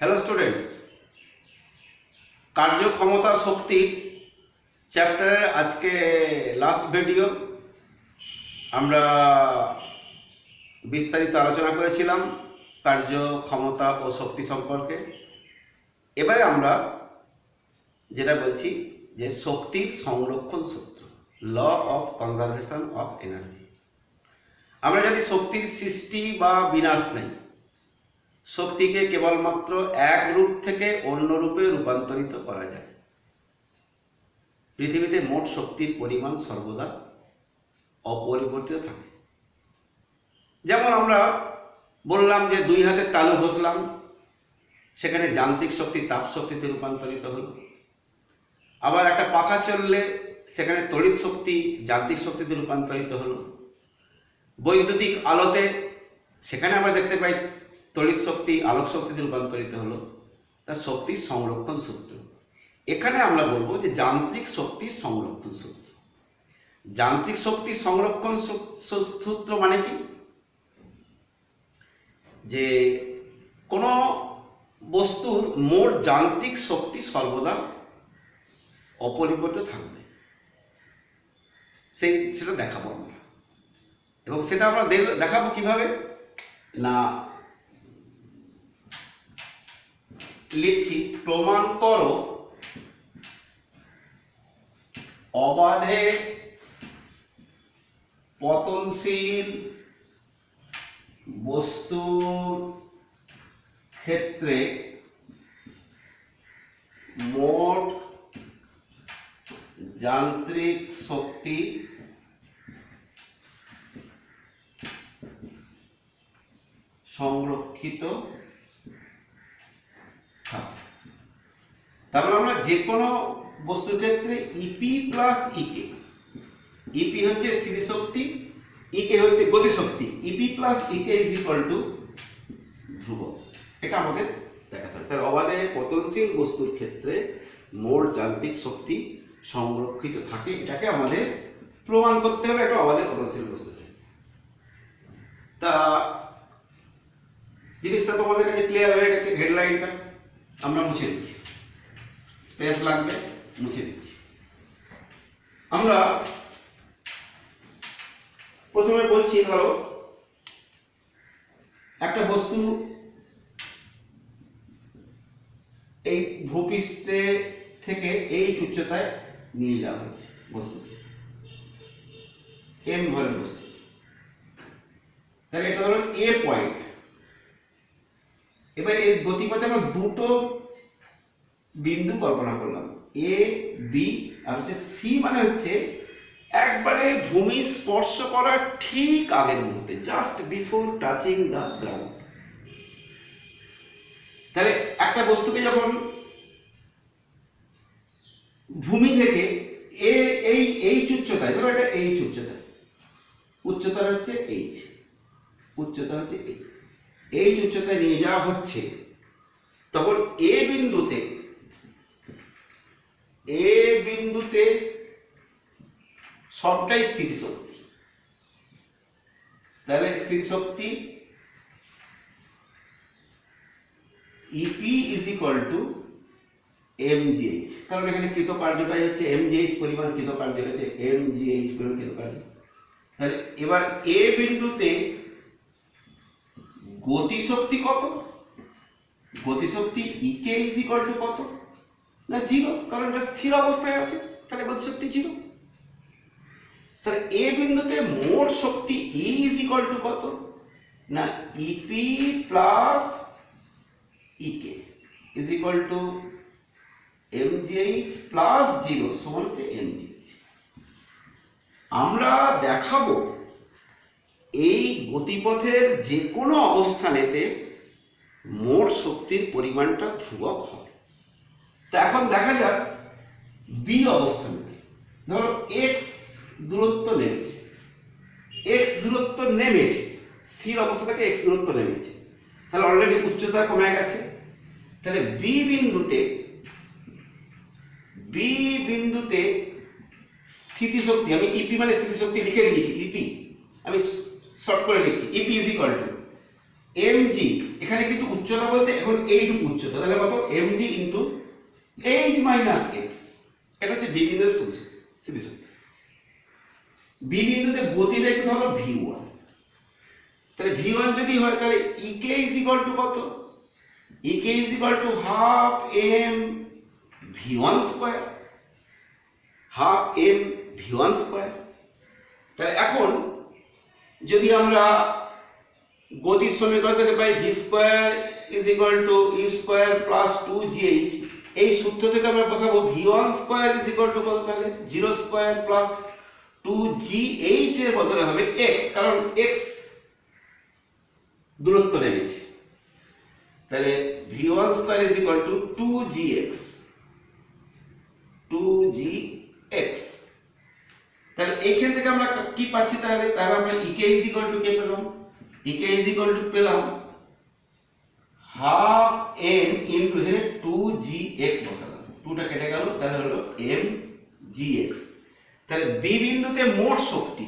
Hello students, কার্যক্ষমতা শক্তির চ্যাপ্টারের আজকে লাস্ট ভিডিও। আমরা বিস্তারিত আলোচনা করেছিলাম কার্যক্ষমতা ও শক্তি সম্পর্কে। এবারে আমরা যেটা বলছি যে শক্তির সংরক্ষণ সূত্র, law of conservation of energy. আমরা জানি শক্তির সৃষ্টি বা বিনাশ নেই, শক্তিকে কেবলমাত্র এক রূপ থেকে অন্য রূপে রূপান্তরিত করা যায়। পৃথিবীতে মোট শক্তির পরিমাণ সর্বদা অপরিবর্তিত থাকে। যেমন আমরা বললাম যে দুই হাতে তালু ঘষলাম, সেখানে যান্ত্রিক শক্তি তাপ শক্তিতে রূপান্তরিত হলো। আবার একটা পাখা চললে সেখানে তড়িৎ শক্তি যান্ত্রিক শক্তিতে রূপান্তরিত হলো। বৈদ্যুতিক আলোতে সেখানে আমরা দেখতে পাই তড়িৎ শক্তি আলোক শক্তিতে রূপান্তরিত হলো। তার শক্তির সংরক্ষণ সূত্র এখানে আমরা বলবো যে যান্ত্রিক শক্তির সংরক্ষণ সূত্র। যান্ত্রিক শক্তির সংরক্ষণ সূত্র মানে কি? যে কোনো বস্তুর মোট যান্ত্রিক শক্তি সর্বদা অপরিবর্তিত থাকবে, সেটা দেখাবো আমরা। এবং সেটা আমরা দেখাবো কিভাবে না, লিখছি প্রমাণ করো অবাধে পতনশীল বস্তুর ক্ষেত্রে মোট যান্ত্রিক শক্তি সংরক্ষিত থাকে। তারপর আমরা যে কোনো বস্তুর ক্ষেত্রে ইপি প্লাস ইকে, ইপি হচ্ছে স্থিতিশক্তি, ইকে হচ্ছে গতিশক্তি, E P plus E K is equal two ধ্রুবক। এটা আমাদের দেখাতে হবে। তাহলে অবাধে পতনশীল বস্তুর ক্ষেত্রে মোট যান্ত্রিক শক্তি সংরক্ষিত থাকে, এটাকে আমাদের প্রমাণ করতে হবে একটা অবাধে পতনশীল বস্তুকে। তা জিনিসটা তোমাদের কাছে ক্লিয়ার হয়ে গেছে। হেডলাইনটা আমরা মুছে দিচ্ছি, স্পেস লাগবে, মুছে দিচ্ছি। আমরা প্রথমে বলছি, ধরো একটা বস্তু এই ভূপৃষ্ঠে থেকে এই উচ্চতায় নিয়ে যাওয়া হয়েছে, বস্তুকে এম ভরের বস্তু। তাহলে এটা ধরো এ পয়েন্ট। এবার এর গতিপথে আমরা দুটো বিন্দু কল্পনা করলাম, এ বি আর হচ্ছে সি, মানে হচ্ছে একবারে ভূমি স্পর্শ করার ঠিক আগের মুহূর্তে, just before touching the ground. তাহলে একটা বস্তুকে যখন ভূমি থেকে এই উচ্চতায়, ধরো এটা এই উচ্চতায়, উচ্চতা হচ্ছে এইচ, উচ্চতা হচ্ছে এই উচ্চতায় নিয়ে যাওয়া হচ্ছে, তখন এ বিন্দুতে সবটাই স্থিতিশক্তি। তাহলে স্থিতিশক্তি EP is equal to MGH, কারণ এখানে কৃতকার্যটাই হচ্ছে এমজিএইচ, পরিমাণ কৃতকার্য হচ্ছে এমজিএইচ পরিমাণ কৃতকার্য। তাহলে এবার এ বিন্দুতে গতিশক্তি কত? গতিশক্তি ইকে ইজ ইকুয়াল টু কত? না জিরো, কারণ এটা স্থির অবস্থায় আছে, তাহলে গতিশক্তি জিরো। তাহলে এ বিন্দুতে মোট শক্তি ই ইজ ইকুয়াল টু কত? না E P plus E K is equal to MGH plus zero সমান হচ্ছে এমজিএইচ। আমরা দেখাবো এই গতিপথের যে কোনো অবস্থানেতে মোট শক্তির পরিমাণটা ধ্রুবক হবে। তা এখন দেখা যাক বি অবস্থানেতে, ধরো এক্স দূরত্ব নেমেছে, এক্স দূরত্ব নেমেছে, স্থির অবস্থা থেকে এক্স দূরত্ব নেমেছে, তাহলে অলরেডি উচ্চতা কমে গেছে। তাহলে বি বিন্দুতে স্থিতিশক্তি, আমি ইপি মানে স্থিতিশক্তি লিখে দিয়েছি, ইপি আমি শর্ট করে লিখছি, EP is equal to mg, এখানে কিন্তু উচ্চতা বলতে এখন এইটুকু উচ্চতা, তাহলে কত mg into h minus x, এটা হচ্ছে বি বিন্দুতে স্মৃতিশক্তি। বি বিন্দুতে গতিবেগ ধরো v1, তাহলে v1 যদি হয় তাহলে ek ইজ ইকুয়াল টু কত, ek is equal to half m v1 square, half m v1 square. তাহলে এখন যদি আমরা গতির সমীকরণ থেকে পাই v square is equal two u square plus 2gh, এই সূত্র থেকে আমরা বসাবো v1 square is equal to কত, তাহলে 0 স্কয়ার প্লাস 2gh এর বদলে হবে x, কারণ x দূরত্ব নেমেছে, তাহলে v1 square is equal two 2gx, তাহলে এইখান থেকে আমরা কি পাচ্ছি, তাহলে আমরা ek ইজ ইকুয়াল টু কে পেলাম, ek ইজ ইকুয়াল টু পেলাম হাফ m ইনটু এখানে 2gx বসালাম, 2টা কেটে গেল, তাহলে হলো mgx। তাহলে বি বিন্দুতে মোট শক্তি,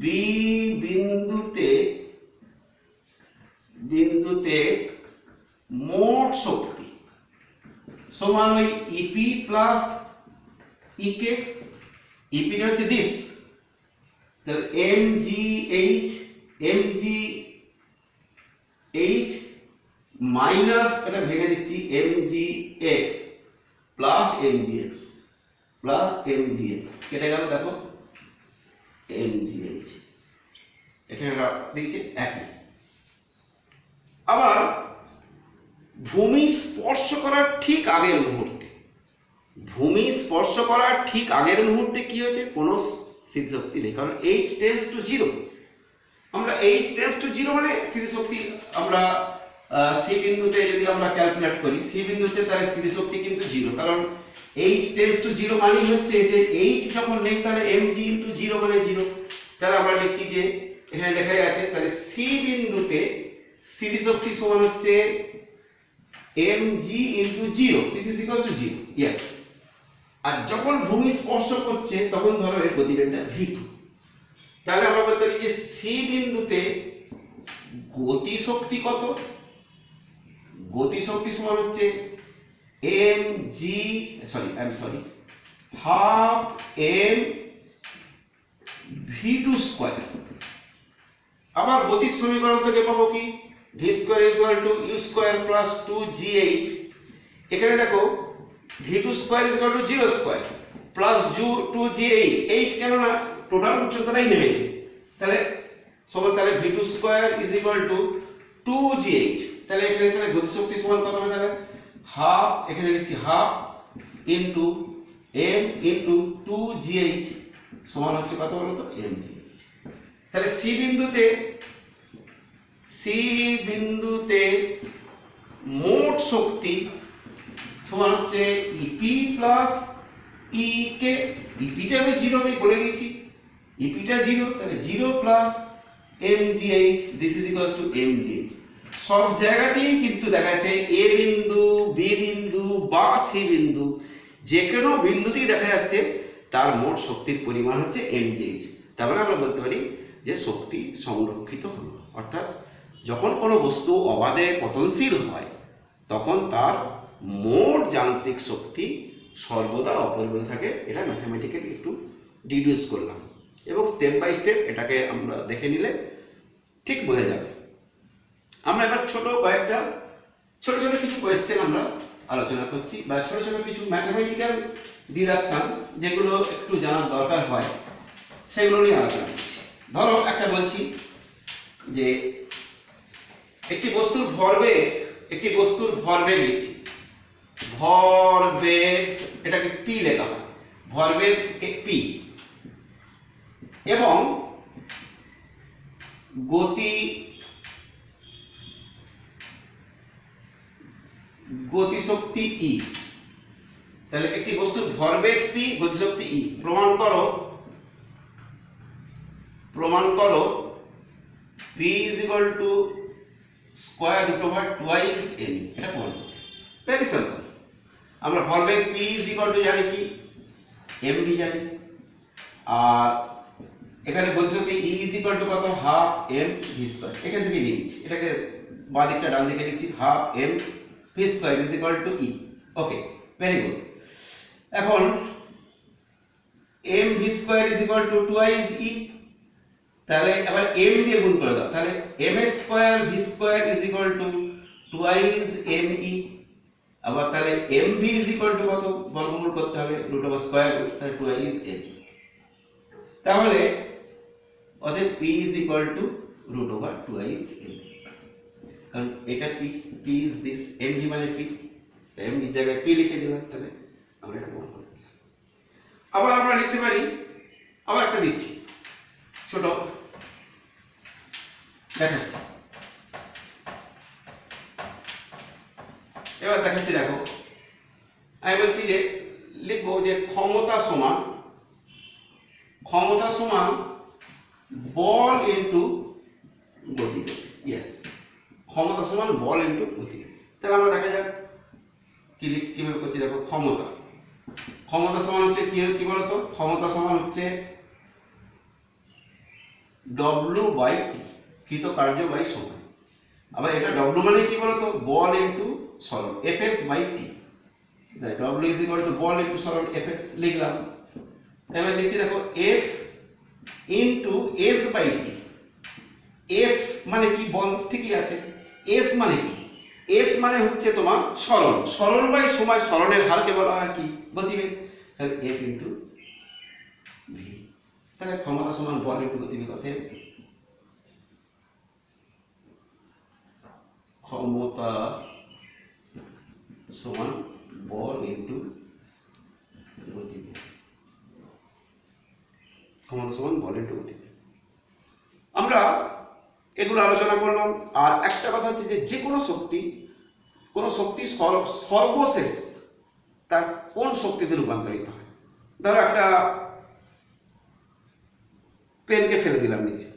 বি বিন্দুতে মোট শক্তি সমান ওই ইপি প্লাস ইকে, ইপি হচ্ছে দিস, তাহলে mgh মাইনাস এটা ভেঙে দিচ্ছি mgx প্লাস mgx কেটে গেল, দেখো mgh এখানে দিচ্ছি একই। আবার ভূমি স্পর্শ করার ঠিক আগের মুহূর্তে, কি হয়েছে, কোনো স্থিতিশক্তি নেই, কারণ h টেন্ডস টু 0, আমরা h টেন্ডস টু 0 মানে স্থিতিশক্তি আমরা সি বিন্দুতে যদি আমরা ক্যালকুলেট করি, সি বিন্দুতে তাহলে স্থিতিশক্তি কিন্তু 0, কারণ h টেন্ডস টু 0 মানে হচ্ছে যে h যখন নেই তাহলে mg ইনটু 0 মানে 0, তাহলে আমরা লিখছি যে এখানে লেখাই আছে, তাহলে সি বিন্দুতে স্থিতিশক্তি সমান হচ্ছে mg into 0, this is equal to 0, yes. আর যখন ভূমি স্পর্শ করছে তখন ধরো এর গতিবেগটা v2, তাহলে আমরা বলতে পারি যে সি বিন্দুতে গতিশক্তি কত, গতিশক্তি সমান হচ্ছে হাফ m v2 স্কয়ার। আবার গতির সমীকরণ থেকে পাবো কি, v square is equal two u square plus 2gh, এখানে দেখো v2 square is equal to 0 square plus 2gh, h কেন না টোটাল উচ্চতাটাই নেমেছে, তাহলে সমান, তাহলে v2 square is equal two 2gh, তাহলে এখানে তাহলে গতিশক্তি সমান কত হবে, তাহলে হাফ, এখানে লিখছি half into m into 2gh সমান হচ্ছে কত বলো তো, mgh। তাহলে সি বিন্দুতে মোট শক্তি সমান হচ্ছে ইপি প্লাস ইকে, ইপিটা তো 0 আমি বলে দিয়েছি, ইপিটা 0, তাহলে 0 plus mgh, this is equals to mgh। সব জায়গাতেই কিন্তু দেখা যাচ্ছে এ বিন্দু, বি বিন্দু বা সি বিন্দু, যে কোনো বিন্দুতেই দেখা যাচ্ছে তার মোট শক্তির পরিমাণ হচ্ছে mgh। তারপরে আমরা বলতে পারি যে শক্তি সংরক্ষিত হলো, অর্থাৎ যখন কোনো বস্তু অবাধে পতনশীল হয় তখন তার মোট যান্ত্রিক শক্তি সর্বদা অপরিবর্তিত থাকে। এটা ম্যাথমেটিক্যালি একটু ডিডিউস করলাম এবং স্টেপ বাই স্টেপ এটাকে আমরা দেখে নিলে ঠিক বোঝা যাবে। আমরা এবার কয়েকটা ছোট কিছু কোয়েশ্চেন আমরা আলোচনা করছি, বা ছোট কিছু ম্যাথমেটিক্যাল ডিডাকশন যেগুলো একটু জানার দরকার হয় সেগুলো নিয়ে আলোচনা করছি। ধরো একটা বলছি যে একটি বস্তুর ভরবেগ লিখছি, ভরবেগ এটাকে পি লেখা হয়, ভরবেগ পি, এবং গতিশক্তি ই। তাহলে একটি বস্তুর ভরবেগ পি, গতিশক্তি ই। প্রমাণ করো P is equal to square root over twice M. এটা প্রমাণ করতে ভেরি সিম্পল। আমরা ভরবেগ পি ইজ ইকুয়াল টু জানি কি, এম ভি জানি, আর এখানে গতিশক্তি E ইজ ইকুয়াল টু কত, হাফ এম ভি স্কয়ার। এখান থেকে নিয়ে নিচ্ছি, এটাকে বাঁ দিকটা ডান দিকে লিখছি, half M V square is equal to E. Okay, very good. এখন M V square is equal to twice E, তাহলে এবার এম দিয়ে গুণ করে দাও, তাহলে M square V square is equal to twice M E. আবার তাহলে M V is equal to কত, বর্গমূল করতে হবে, রুট ওভার স্কয়ার রুট, তাহলে টুয়াইস এম। তাহলে অতএব P is equal to root over twice M, কারণ এটা P, P is this, M V মানে পি, তাই এম ভির জায়গায় পি লিখে দিলাম। তাহলে আমরা এটা প্রমাণ করে দিলাম। আবার আমরা লিখতে পারি, আবার একটা দিচ্ছি ছোট, দেখাচ্ছি। এবার দেখাচ্ছি, দেখো আমি বলছি যে লিখবো যে ক্ষমতা সমান বল ইনটু গতিবেগ। ইয়েস, ক্ষমতা সমান বল ইনটু গতিবেগ। তাহলে আমরা দেখা যাক কিভাবে করছি। দেখো ক্ষমতা সমান হচ্ছে কি বলতো, ক্ষমতা সমান হচ্ছে ডব্লু বাই টি, কৃত কার্য বাই সময়। আবার এটা ডব্লু মানে কি বলতো, বল ইনটু সরণ, FS by T. W is equal to বল ইনটু সরণ এফএস লিখলাম। এবার লিখছি দেখো F into S by T. F মানে কি, বল, ঠিকই আছে। এস মানে কি, এস মানে হচ্ছে তোমার সরণ বাই সময়, সরণের হারকে বলা হয় কি, গতিবেগ। তাহলে এফ ইনটু ভি। তাহলে ক্ষমতা সমান বল ইনটু গতিবেগ, অতএব ক্ষমতা সমান বল ইনটু গতিবেগ। ক্ষমতা সমান বল ইনটু গতিবেগ। আমরা এগুলো আলোচনা করলাম। আর একটা কথা হচ্ছে যে কোনো শক্তি সর্বশেষ তার কোন শক্তিতে রূপান্তরিত হয়। ধরো একটা প্লেনকে ফেলে দিলাম নিচে,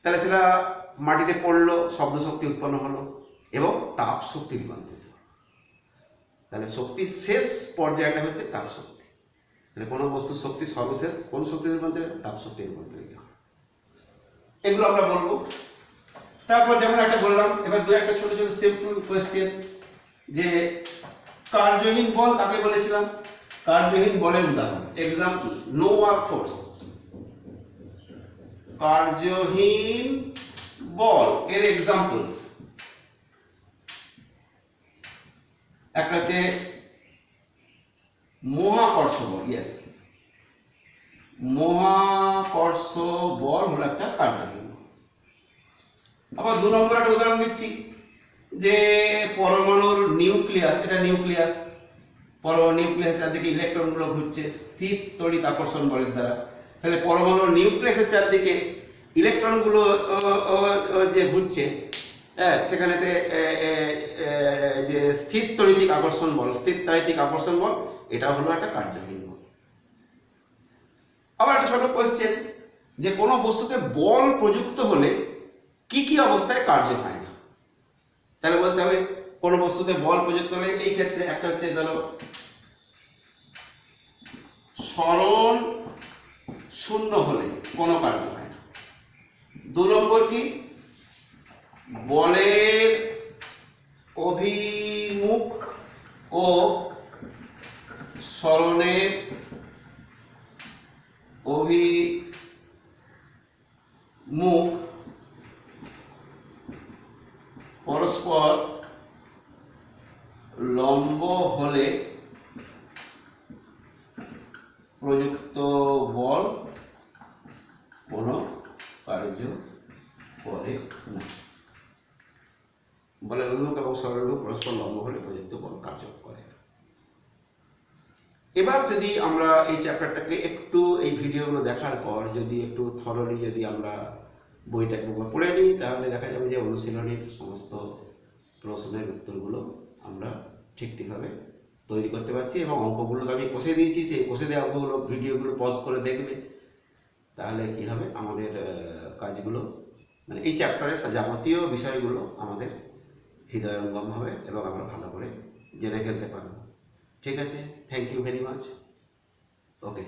তাহলে সেটা মাটিতে পড়লো, শব্দ শক্তি উৎপন্ন হলো এবং তাপ শক্তি রূপান্তরিত হলো। তাহলে শক্তির শেষ পর্যায়টা হচ্ছে তাপ শক্তি। তাহলে কোনো বস্তুর শক্তি সর্বশেষ কোন শক্তিতে রূপান্তরিত, তাপ শক্তি রূপান্তরিত হয়। এগুলো আমরা বলবো। তারপর যেমন একটা বললাম, এবার দু একটা ছোট ছোট সিম্পল কোয়েশ্চেন, যে কার্যহীন বল কাকে বলেছিলাম, কার্যহীন বলের উদাহরণ, এক্সাম্পলস, নো ওয়ার্ক ফোর্স। কার্যহীন বল এর এক্সাম্পলস, একটা হচ্ছে মহাকর্ষ বল। ইয়েস, মহাকর্ষ বল হলো একটা কার্যহীন বল। আবার দু নম্বর একটা উদাহরণ দিচ্ছি, যে পরমাণুর নিউক্লিয়াস, এটা নিউক্লিয়াস, নিউক্লিয়াসের চারদিকে ইলেকট্রনগুলো ঘুরছে স্থির তড়িৎ আকর্ষণ বলের দ্বারা। তাহলে পরমাণুর নিউক্লিয়াসের চারদিকে ইলেকট্রনগুলো যে ঘুরছে, হ্যাঁ, সেখানেতে যে স্থির তাড়িতিক আকর্ষণ বল, এটা হলো একটা কার্যহীন বল। আবার একটা ছোট কোয়েশ্চেন, যে কোনো বস্তুতে বল প্রযুক্ত হলে কি কি অবস্থায় কার্য হয় না। তাহলে বলতে হবে কোনো বস্তুতে বল প্রযুক্ত হলে, এই ক্ষেত্রে একটা হচ্ছে ধরো সরণ শূন্য হলে কোনো কার্য হয় না। দু নম্বর কি, বলের অভিমুখ ও সরণের অভিমুখ পরস্পর লম্ব হলে প্রযুক্ত বল কোনো কার্য করে না। বলের অভিমুখ এবং সরণের অভিমুখ পরস্পর লম্ব হলে প্রযুক্ত বল কার্য করে না। এবার যদি আমরা এই চ্যাপ্টারটাকে একটু, এই ভিডিওগুলো দেখার পর যদি একটু থরলি যদি আমরা বইটাকে পড়ে নিই, তাহলে দেখা যাবে যে অনুশীলনীর সমস্ত প্রশ্নের উত্তরগুলো আমরা ঠিকভাবে তৈরি করতে পারছি। এবং অঙ্কগুলো তো আমি কষে দিয়েছি, সেই কষে দেওয়া অঙ্কগুলো ভিডিওগুলো পজ করে দেখবে, তাহলে কি হবে, আমাদের কাজগুলো মানে এই চ্যাপ্টারের যাবতীয় বিষয়গুলো আমাদের হৃদয়ঙ্গম হবে এবং আমরা ভালো করে জেনে ফেলতে পারবো। ঠিক আছে, thank you very much. Okay.